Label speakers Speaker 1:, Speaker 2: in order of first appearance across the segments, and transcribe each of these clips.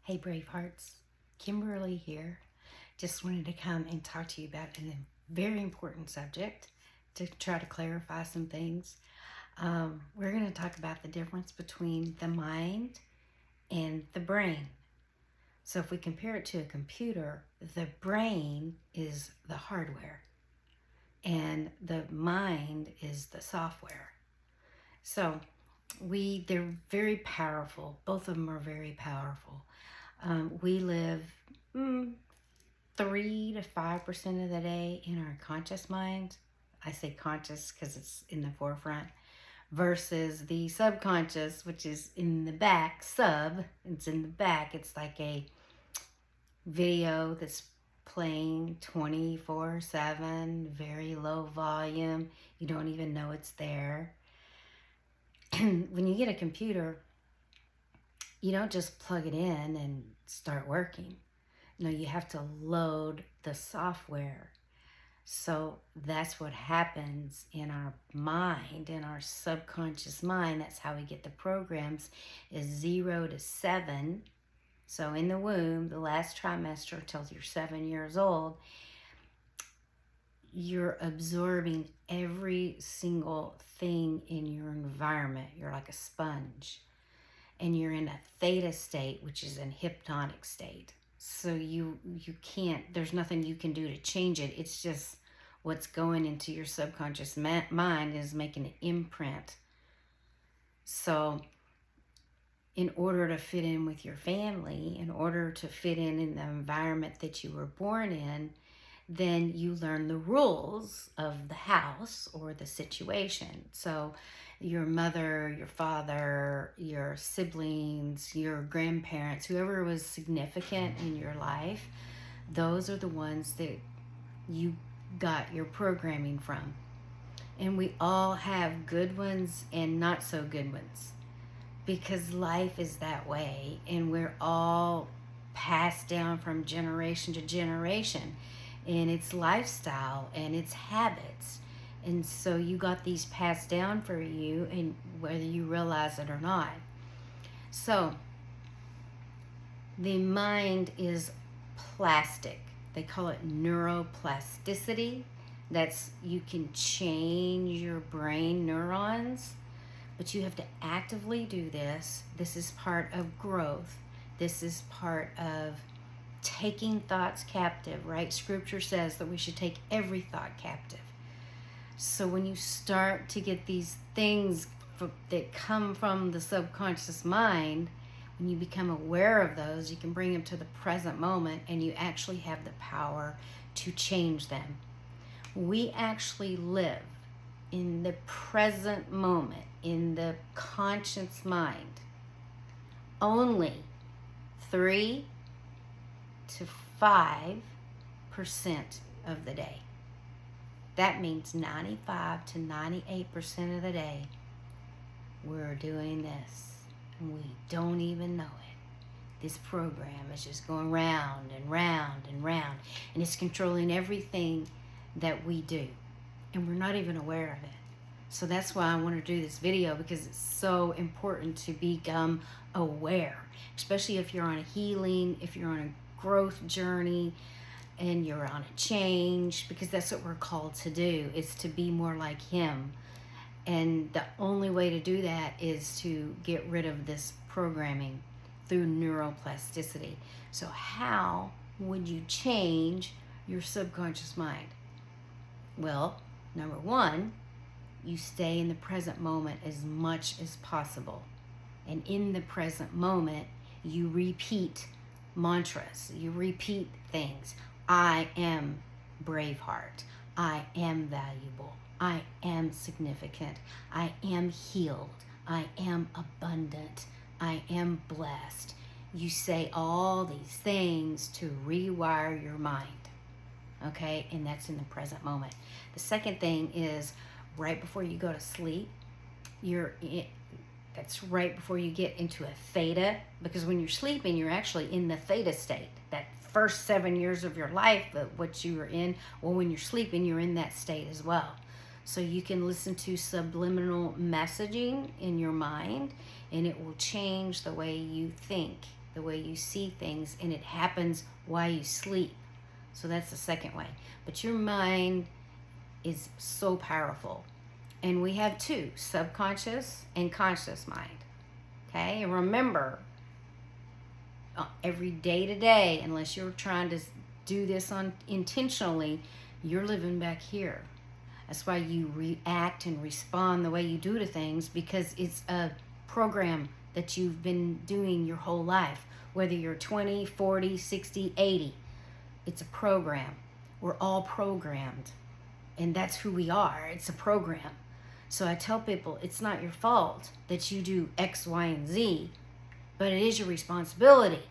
Speaker 1: Hey Bravehearts, Kimberly here. Just wanted to come and talk to you about a very important subject to try to clarify some things. We're going to talk about the difference between the mind and the brain. So if we compare it to a computer, the brain is the hardware and the mind is the software. So they're very powerful. Both of them are very powerful. We live 3 to 5% of the day in our conscious mind. I say conscious because it's in the forefront, versus the subconscious, which is in the back. It's in the back. It's like a video that's playing 24/7, very low volume. You don't even know it's there. When you get a computer, you don't just plug it in and start working. No, you have to load the software. So that's what happens in our mind, in our subconscious mind. That's how we get the programs, is 0 to 7. So in the womb, the last trimester until you're 7 years old, you're absorbing every single thing in your environment. You're like a sponge. And you're in a theta state, which is a hypnotic state. So you can't, there's nothing you can do to change it. It's just what's going into your subconscious mind is making an imprint. So in order to fit in with your family, in order to fit in the environment that you were born in, then you learn the rules of the house or the situation. So your mother, your father, your siblings, your grandparents, whoever was significant in your life, those are the ones that you got your programming from. And we all have good ones and not so good ones, because life is that way, and we're all passed down from generation to generation in its lifestyle and its habits. And so you got these passed down for you, and whether you realize it or not. So the mind is plastic. They call it neuroplasticity. That's, you can change your brain neurons, but you have to actively do this. This is part of growth. This is part of taking thoughts captive, right? Scripture says that we should take every thought captive. So when you start to get these things that come from the subconscious mind, when you become aware of those, you can bring them to the present moment, and you actually have the power to change them. We actually live in the present moment, in the conscious mind, only 3 to 5% of the day. That means 95 to 98% of the day we're doing this, and we don't even know it. This program is just going round and round and round, and it's controlling everything that we do, and we're not even aware of it. So that's why I want to do this video, because it's so important to become aware, especially if you're on a healing, if you're on a growth journey, and you're on a change, because that's what we're called to do, is to be more like Him. And the only way to do that is to get rid of this programming through neuroplasticity. So how would you change your subconscious mind? Well, number one, you stay in the present moment as much as possible. And in the present moment, you repeat mantras. You repeat things. I am Braveheart. I am valuable. I am significant. I am healed. I am abundant. I am blessed. You say all these things to rewire your mind. Okay? And that's in the present moment. The second thing is, right before you go to sleep, that's right before you get into a theta, because when you're sleeping, you're actually in the theta state. That first 7 years of your life, what you were in, well, when you're sleeping, you're in that state as well. So you can listen to subliminal messaging in your mind, and it will change the way you think. the way you see things, and it happens while you sleep. So that's the second way. But your mind is so powerful. And we have two, subconscious and conscious mind. Okay? And remember, every day to day, unless you're trying to do this intentionally, you're living back here. That's why you react and respond the way you do to things, because it's a program that you've been doing your whole life. Whether you're 20, 40, 60, 80, it's a program. We're all programmed. And that's who we are. It's a program. So I tell people, it's not your fault that you do X, Y, and Z, but it is your responsibility,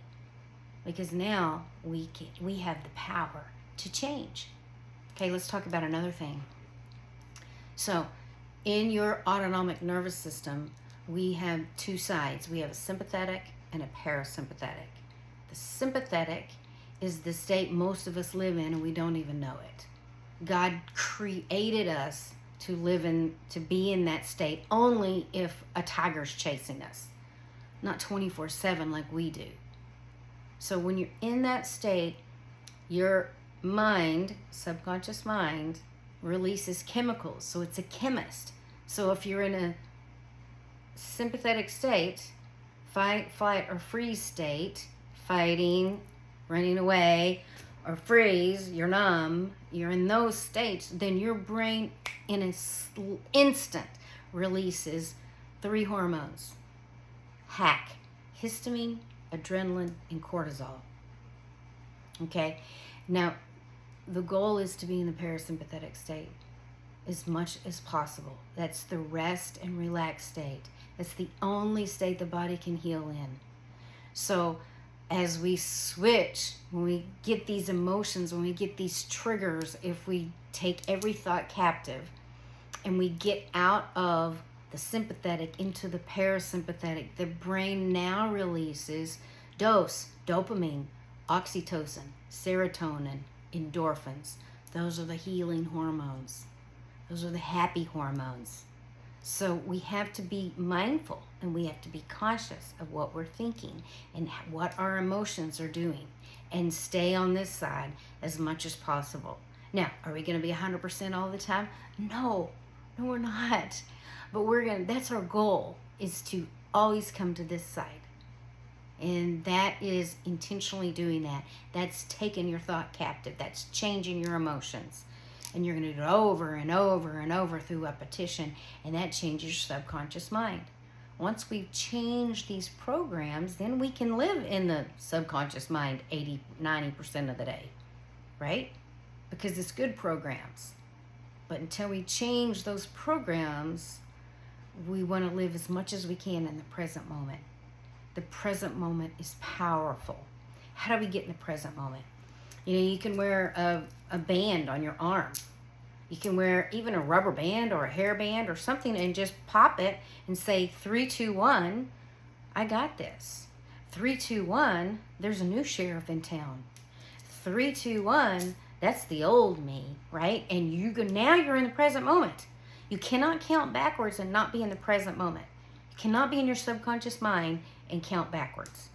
Speaker 1: because now we have the power to change. Okay, let's talk about another thing. So in your autonomic nervous system, we have two sides. We have a sympathetic and a parasympathetic. The sympathetic is the state most of us live in, and we don't even know it. God created us to be in that state only if a tiger's chasing us, not 24/7 like we do. So when you're in that state, your mind, subconscious mind, releases chemicals. So it's a chemist. So if you're in a sympathetic state, fight, flight, or freeze state, fighting, running away, or freeze, you're numb, you're in those states, then your brain in an instant releases 3 hormones. Hack: histamine, adrenaline, and cortisol. Okay? Now, the goal is to be in the parasympathetic state as much as possible. That's the rest and relax state. That's the only state the body can heal in. So as we switch, when we get these emotions, when we get these triggers, if we take every thought captive and we get out of the sympathetic into the parasympathetic, the brain now releases dopamine, oxytocin, serotonin, endorphins. Those are the healing hormones. Those are the happy hormones. So we have to be mindful, and we have to be conscious of what we're thinking and what our emotions are doing, and stay on this side as much as possible. Now, are we going to be 100% all the time? No, we're not. But that's our goal, is to always come to this side. And that is intentionally doing that. That's taking your thought captive. That's changing your emotions. And you're going to do it over and over and over through repetition. And that changes your subconscious mind. Once we've changed these programs, then we can live in the subconscious mind 80-90% of the day. Right? Because it's good programs. But until we change those programs, we want to live as much as we can in the present moment. The present moment is powerful. How do we get in the present moment? You know, you can wear a band on your arm. You can wear even a rubber band or a hair band or something and just pop it and say 3, 2, 1, I got this. 3, 2, 1, there's a new sheriff in town. 3, 2, 1, that's the old me, right? And now you're in the present moment. You cannot count backwards and not be in the present moment. You cannot be in your subconscious mind and count backwards.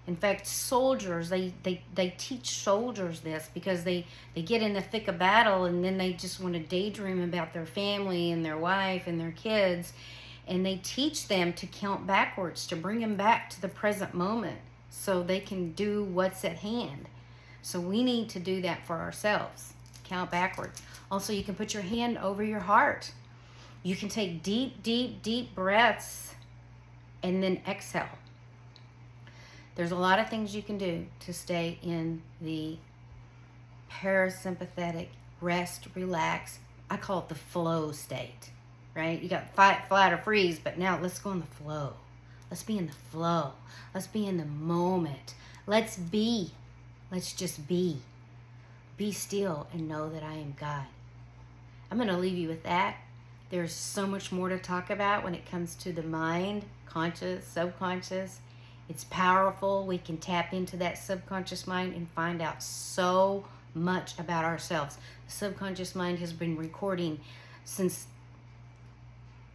Speaker 1: In fact, soldiers, they teach soldiers this because they get in the thick of battle, and then they just want to daydream about their family and their wife and their kids. And they teach them to count backwards, to bring them back to the present moment so they can do what's at hand. So we need to do that for ourselves. Count backwards. Also, you can put your hand over your heart. You can take deep, deep, deep breaths and then exhale. There's a lot of things you can do to stay in the parasympathetic, rest, relax. I call it the flow state, right? You got fight, flight, or freeze, but now let's go in the flow. Let's be in the flow. Let's be in the moment. Let's be. Let's just be. Be still and know that I am God. I'm going to leave you with that. There's so much more to talk about when it comes to the mind, conscious, subconscious. It's powerful. We can tap into that subconscious mind and find out so much about ourselves. The subconscious mind has been recording since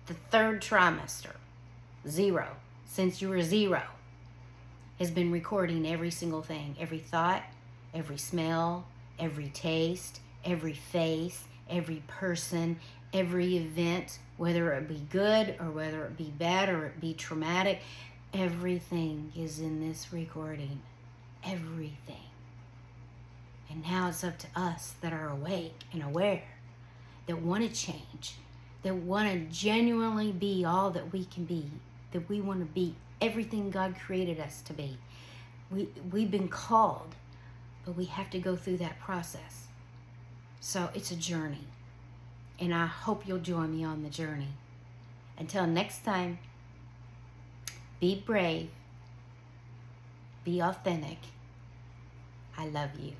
Speaker 1: the 3rd trimester. 0. Since you were 0. has been recording every single thing, every thought, every smell, every taste, every face, every person, every event, whether it be good or whether it be bad or it be traumatic. Everything is in this recording. Everything. And now it's up to us that are awake and aware, that want to change, that want to genuinely be all that we can be, that we want to be everything God created us to be. We've been called, but we have to go through that process. So it's a journey. And I hope you'll join me on the journey. Until next time, be brave, be authentic. I love you.